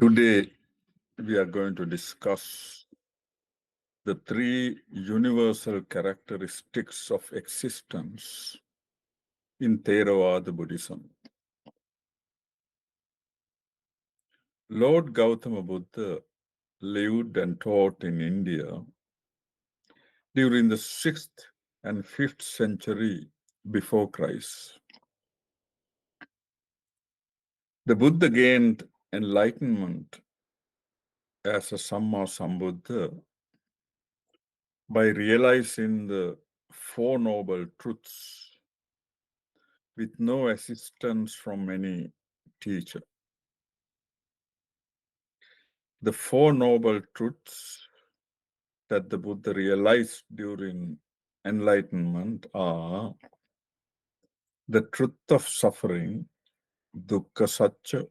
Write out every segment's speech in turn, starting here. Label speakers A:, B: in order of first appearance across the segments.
A: Today, we are going to discuss the three universal characteristics of existence in Theravada Buddhism. Lord Gautama Buddha lived and taught in India during the 6th and 5th century before Christ. The Buddha gained enlightenment as a Samma Sambuddha by realizing the Four Noble Truths with no assistance from any teacher. The Four Noble Truths that the Buddha realized during enlightenment are the truth of suffering, dukkha satcha,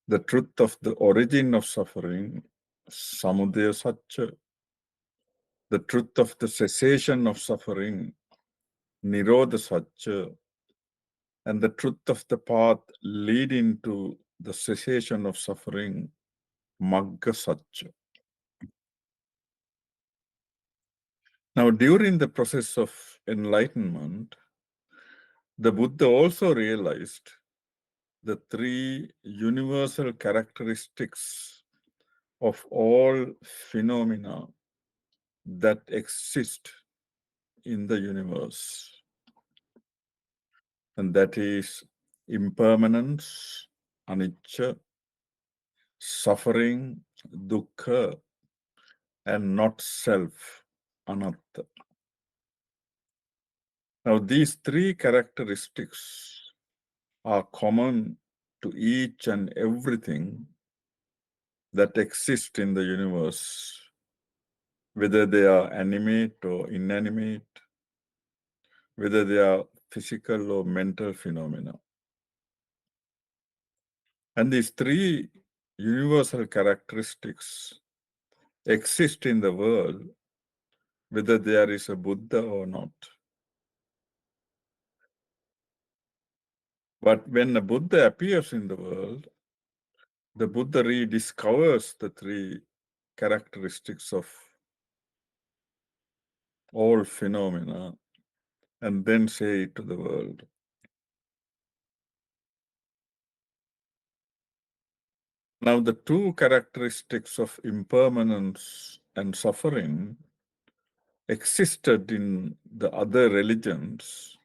A: the truth of the origin of suffering, samudaya satcha, the truth of the cessation of suffering, nirodha satcha, and the truth of the path leading to the cessation of suffering, magga satcha. Now, during the process of enlightenment, the Buddha also realized the three universal characteristics of all phenomena that exist in the universe. And that is impermanence, anicca, suffering, dukkha, and not self, anatta. Now, these three characteristics are common to each and everything that exists in the universe, whether they are animate or inanimate, whether they are physical or mental phenomena. And these three universal characteristics exist in the world, whether there is a Buddha or not. But when a Buddha appears in the world, the Buddha rediscovers the three characteristics of all phenomena and then say it to the world. Now, the two characteristics of impermanence and suffering existed in the other religions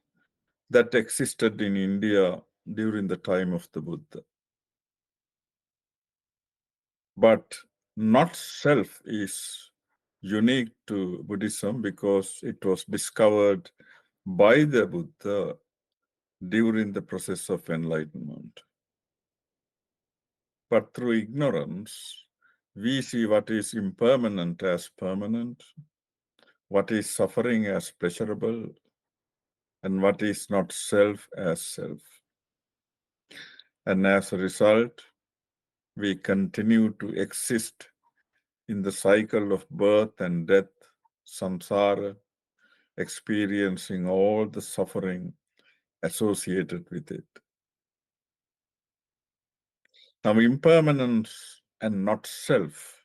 A: that existed in India during the time of the Buddha. But not self is unique to Buddhism because it was discovered by the Buddha during the process of enlightenment. But through ignorance, we see what is impermanent as permanent, what is suffering as pleasurable, and what is not self as self. And as a result, we continue to exist in the cycle of birth and death, samsara, experiencing all the suffering associated with it. Now, impermanence and not self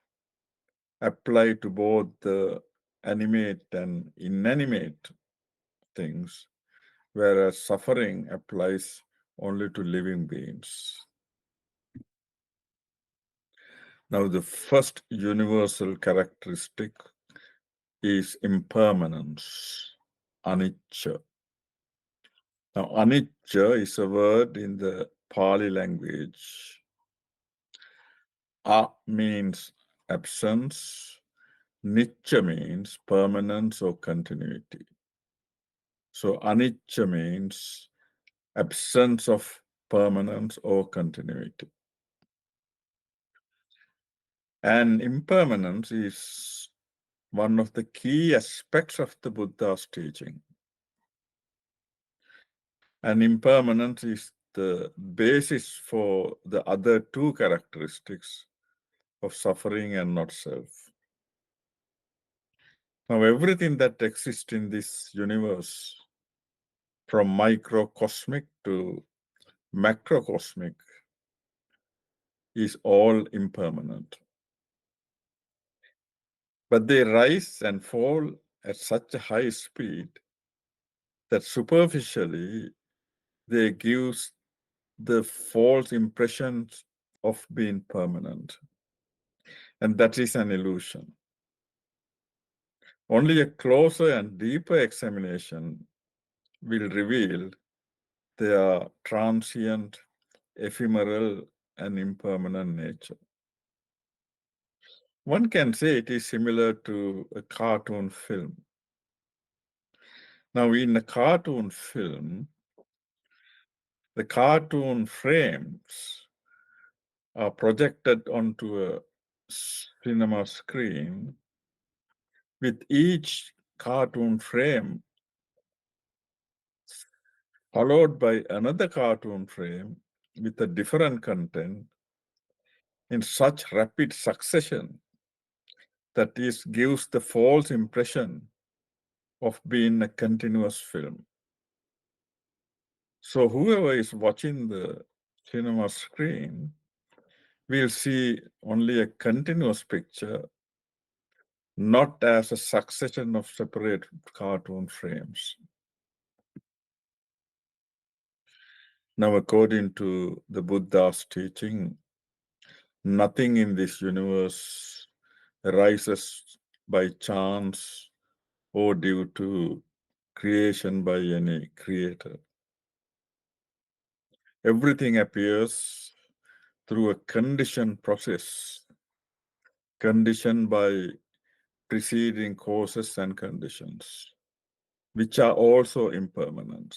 A: apply to both the animate and inanimate things, whereas suffering applies only to living beings. Now, the first universal characteristic is impermanence, anicca. Now, anicca is a word in the Pali language. A means absence, nicca means permanence or continuity. So, anicca means absence of permanence or continuity. And impermanence is one of the key aspects of the Buddha's teaching. And impermanence is the basis for the other two characteristics of suffering and not self. Now, everything that exists in this universe, from microcosmic to macrocosmic, is all impermanent. But they rise and fall at such a high speed that superficially they give the false impression of being permanent. And that is an illusion. Only a closer and deeper examination will reveal their transient, ephemeral, and impermanent nature. One can say it is similar to a cartoon film. Now, in a cartoon film, the cartoon frames are projected onto a cinema screen, with each cartoon frame followed by another cartoon frame with a different content in such rapid succession that this gives the false impression of being a continuous film. So whoever is watching the cinema screen will see only a continuous picture, not as a succession of separate cartoon frames. Now, according to the Buddha's teaching, nothing in this universe arises by chance or due to creation by any creator. Everything appears through a conditioned process, conditioned by preceding causes and conditions, which are also impermanent.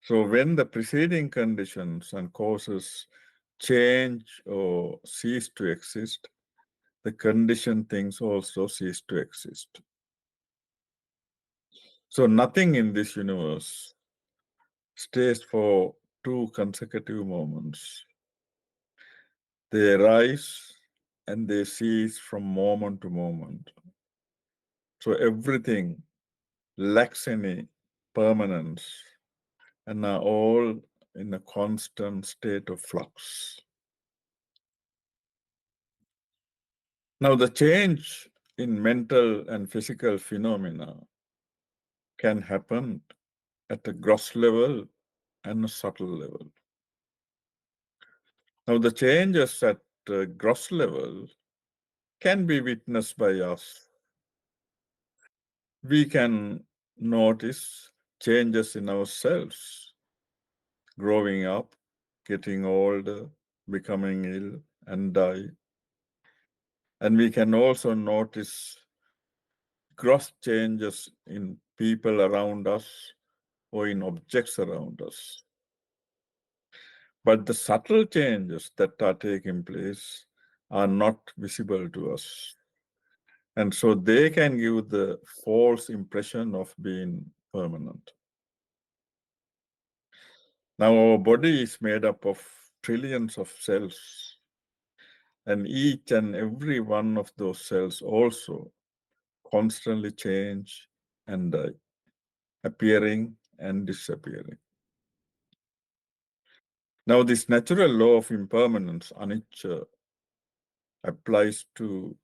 A: So when the preceding conditions and causes change or cease to exist, the conditioned things also cease to exist. So nothing in this universe stays for 2 consecutive moments. They arise and they cease from moment to moment. So everything lacks any permanence and are all in a constant state of flux. Now, the change in mental and physical phenomena can happen at a gross level and a subtle level. Now, the changes at a gross level can be witnessed by us. We can notice changes in ourselves, growing up, getting older, becoming ill, and die. And we can also notice gross changes in people around us or in objects around us. But the subtle changes that are taking place are not visible to us. And so they can give the false impression of being permanent. Now, our body is made up of trillions of cells, and each and every one of those cells also constantly change and die, appearing and disappearing. Now, this natural law of impermanence, anicca, applies to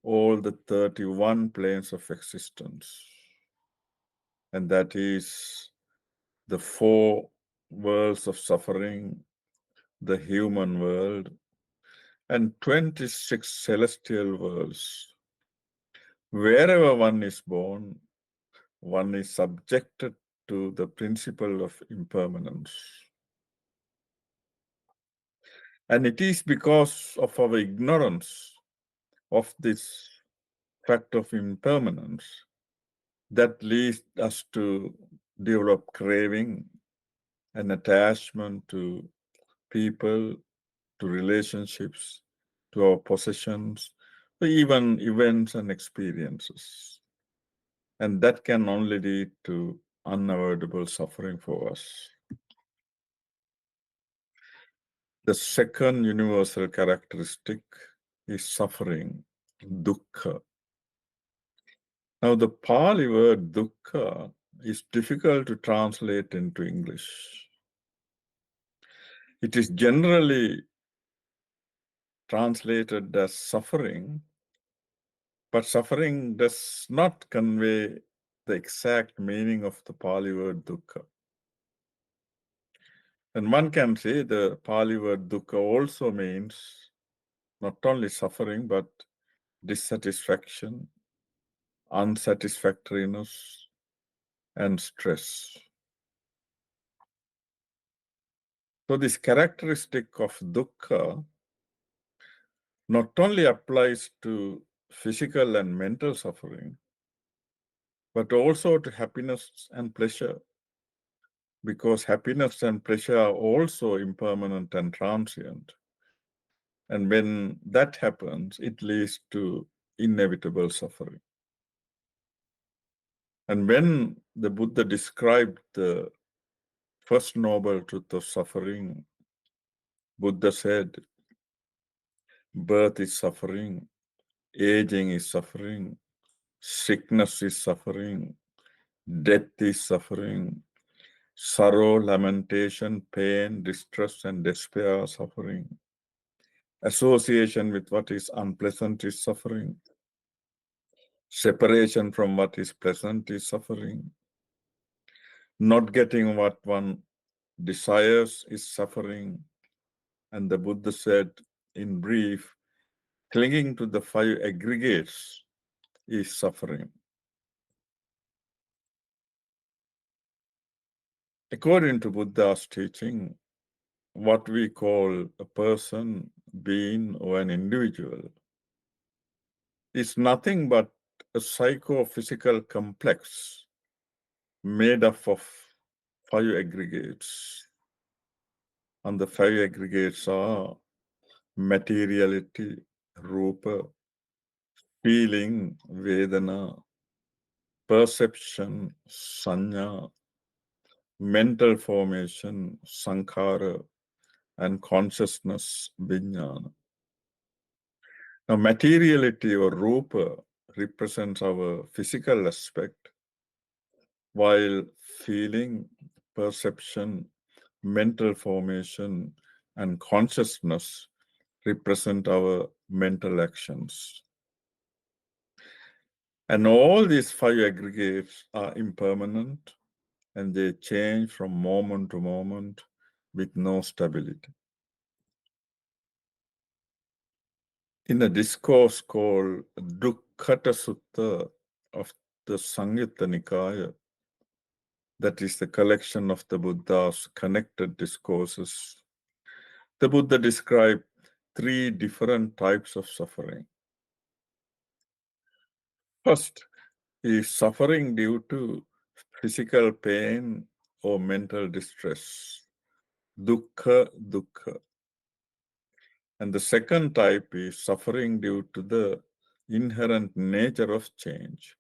A: all the 31 planes of existence. And that is the 4 worlds of suffering, the human world, and 26 celestial worlds. Wherever one is born, one is subjected to the principle of impermanence. And it is because of our ignorance of this fact of impermanence that leads us to develop craving and attachment to people, to relationships, to our possessions, to even events and experiences. And that can only lead to unavoidable suffering for us. The second universal characteristic is suffering, dukkha. Now, the Pali word dukkha is difficult to translate into English. It is generally translated as suffering, but suffering does not convey the exact meaning of the Pali word dukkha. And one can say the Pali word dukkha also means not only suffering, but dissatisfaction, unsatisfactoriness, and stress. So this characteristic of dukkha not only applies to physical and mental suffering, but also to happiness and pleasure, because happiness and pleasure are also impermanent and transient. And when that happens, it leads to inevitable suffering. And when the Buddha described the first noble truth of suffering, Buddha said, birth is suffering, aging is suffering, sickness is suffering, death is suffering, sorrow, lamentation, pain, distress, and despair are suffering. Association with what is unpleasant is suffering. Separation from what is pleasant is suffering. Not getting what one desires is suffering. And the Buddha said, in brief, clinging to the five aggregates is suffering. According to Buddha's teaching, what we call a person, being, or an individual is nothing but a psychophysical complex made up of five aggregates. And the five aggregates are materiality, rupa, feeling, vedana, perception, sanya, mental formation, sankhara, and consciousness, vijnana. Now, materiality or rupa represents our physical aspect, while feeling, perception, mental formation, and consciousness represent our mental actions. And all these five aggregates are impermanent and they change from moment to moment with no stability. In a discourse called Dukkhata Sutta of the Samyutta Nikaya, that is the collection of the Buddha's connected discourses, the Buddha described three different types of suffering. First is suffering due to physical pain or mental distress, dukkha, dukkha. And the second type is suffering due to the inherent nature of change,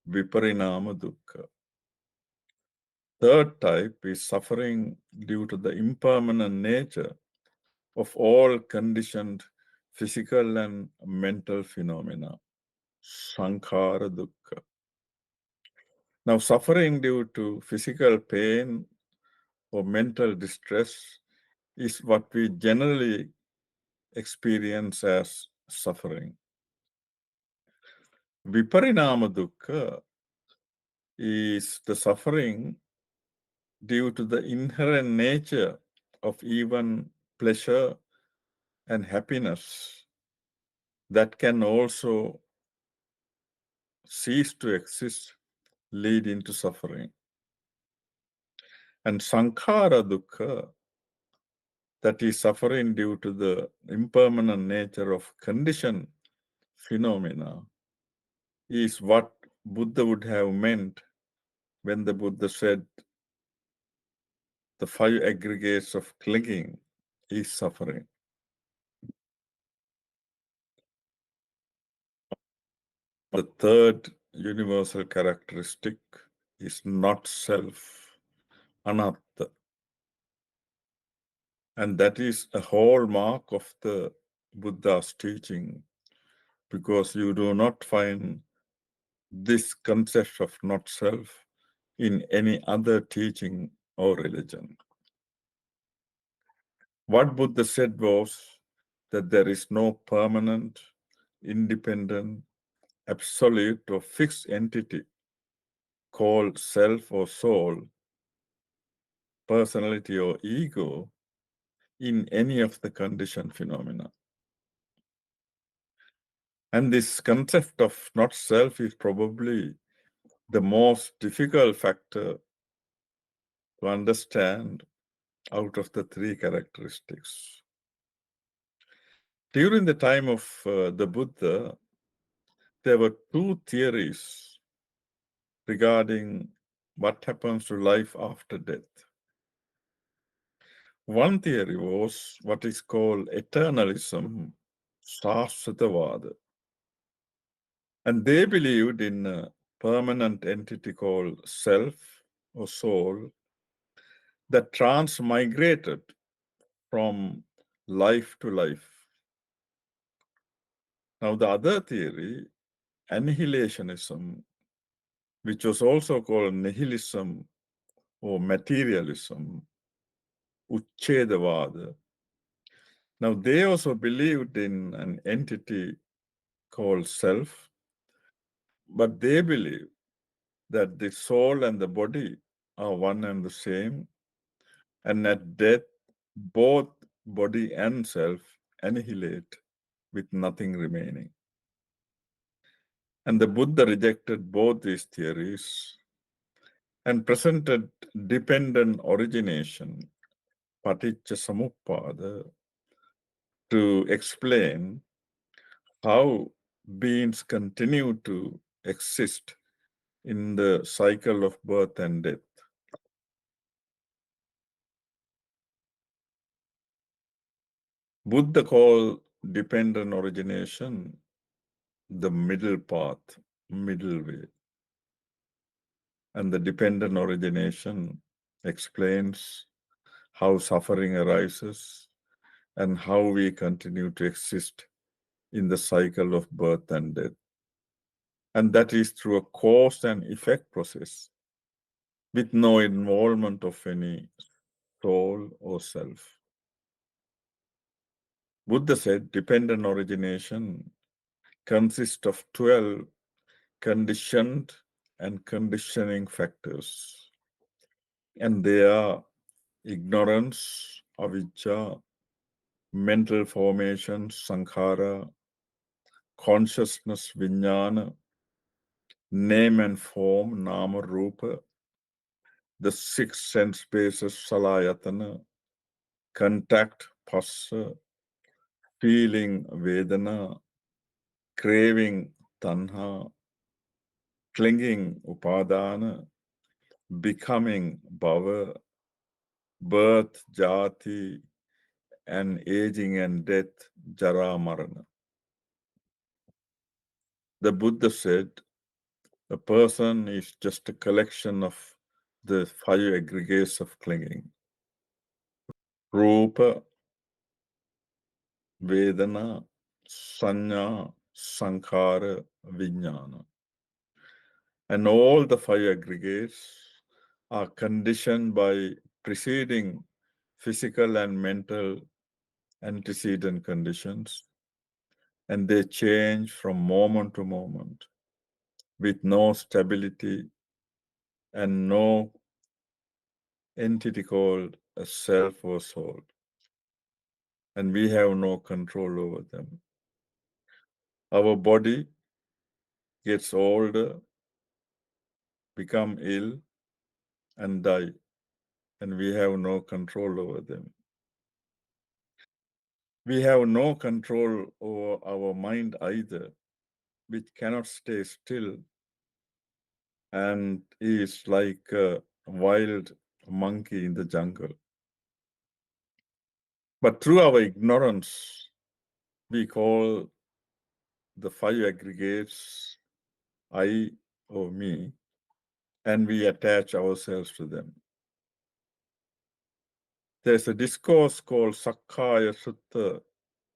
A: viparinama dukkha. Third type is suffering due to the impermanent nature of all conditioned physical and mental phenomena, sankhara dukkha. Now, suffering due to physical pain or mental distress is what we generally experience as suffering. Viparinama dukkha is the suffering due to the inherent nature of even pleasure and happiness that can also cease to exist, leading to suffering. And sankhara dukkha, that is suffering due to the impermanent nature of conditioned phenomena, is what Buddha would have meant when the Buddha said the five aggregates of clinging is suffering. The third universal characteristic is not self, anatta. And that is a hallmark of the Buddha's teaching, because you do not find this concept of not self in any other teaching or religion. What Buddha said was, that there is no permanent, independent, absolute, or fixed entity called self or soul, personality or ego in any of the conditioned phenomena. And this concept of not self is probably the most difficult factor to understand out of the three characteristics. During the time of the Buddha, there were two theories regarding what happens to life after death. One theory was what is called eternalism, Sasvatavada. And they believed in a permanent entity called self or soul that transmigrated from life to life. Now, the other theory, annihilationism, which was also called nihilism or materialism, Uchchedavada. Now, they also believed in an entity called self, but they believe that the soul and the body are one and the same, and at death, both body and self annihilate with nothing remaining. And the Buddha rejected both these theories and presented dependent origination, paticca samuppada, to explain how beings continue to exist in the cycle of birth and death. Buddha called dependent origination the middle path, middle way. And the dependent origination explains how suffering arises and how we continue to exist in the cycle of birth and death. And that is through a cause and effect process with no involvement of any soul or self. Buddha said dependent origination consists of 12 conditioned and conditioning factors. And they are ignorance, avijja, mental formation, sankhara, consciousness, vijnana, name and form, nama, rupa, the six sense spaces, salayatana, contact, phassa, feeling, vedana, craving, tanha, clinging, upadana, becoming, bhava, birth, jati, and aging and death, jara, marana. The Buddha said, a person is just a collection of the 5 aggregates of clinging. Rupa, Vedana, Sanya, Sankhara, Vijnana. And all the 5 aggregates are conditioned by preceding physical and mental antecedent conditions, and they change from moment to moment with no stability and no entity called a self or soul. And we have no control over them. Our body gets older, become ill, and die, and we have no control over them. We have no control over our mind either, which cannot stay still and is like a wild monkey in the jungle. But through our ignorance, we call the 5 aggregates I or me, and we attach ourselves to them. There's a discourse called Sakkaya Sutta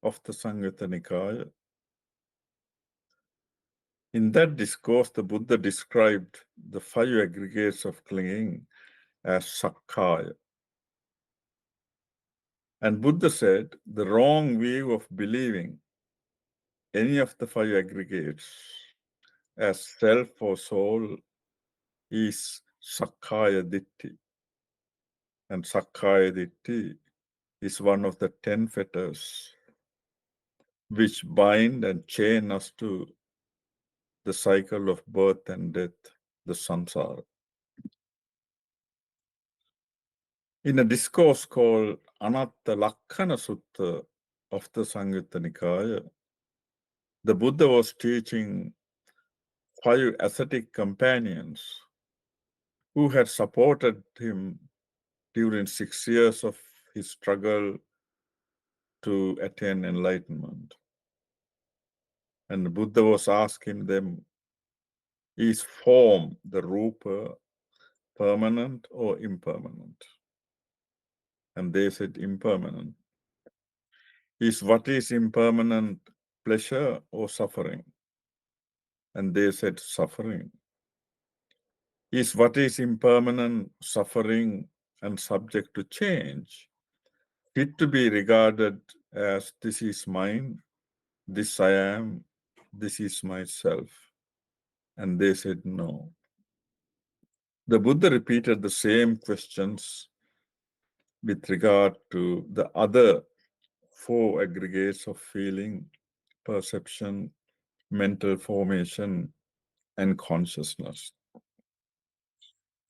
A: of the Samyutta Nikaya. In that discourse, the Buddha described the 5 aggregates of clinging as Sakkaya. And Buddha said the wrong view of believing any of the five aggregates as self or soul is Sakkaya Ditthi. And Sakkaya Ditthi is one of the 10 fetters which bind and chain us to the cycle of birth and death, the samsara. In a discourse called Anatta Lakkana Sutta of the Samyutta Nikaya, the Buddha was teaching 5 ascetic companions who had supported him during 6 years of his struggle to attain enlightenment. And the Buddha was asking them, is form, the rupa, permanent or impermanent? And they said impermanent. Is what is impermanent pleasure or suffering? And they said suffering. Is what is impermanent suffering and subject to change fit to be regarded as this is mine, this I am, this is myself? And they said no. The Buddha repeated the same questions with regard to the other 4 aggregates of feeling, perception, mental formation, and consciousness.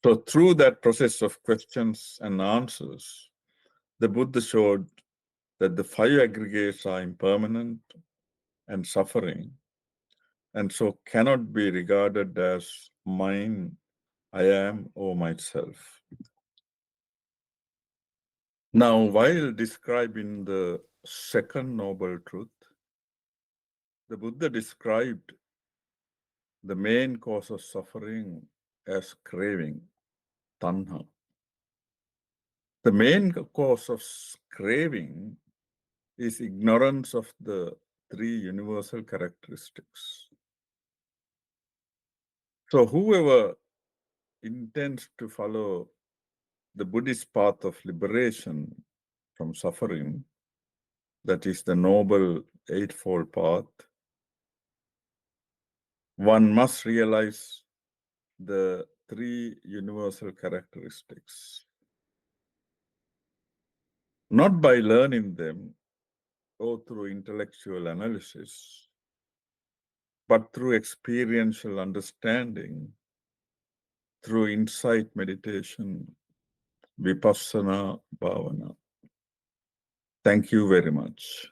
A: So, through that process of questions and answers, the Buddha showed that the 5 aggregates are impermanent and suffering, and so cannot be regarded as mine, I am, or myself. Now, while describing the second noble truth, the Buddha described the main cause of suffering as craving, tanha. The main cause of craving is ignorance of the 3 universal characteristics. So, whoever intends to follow the Buddhist path of liberation from suffering, that is the Noble Eightfold Path, one must realize the 3 universal characteristics, not by learning them or through intellectual analysis, but through experiential understanding, through insight meditation, vipassana bhavana. Thank you very much.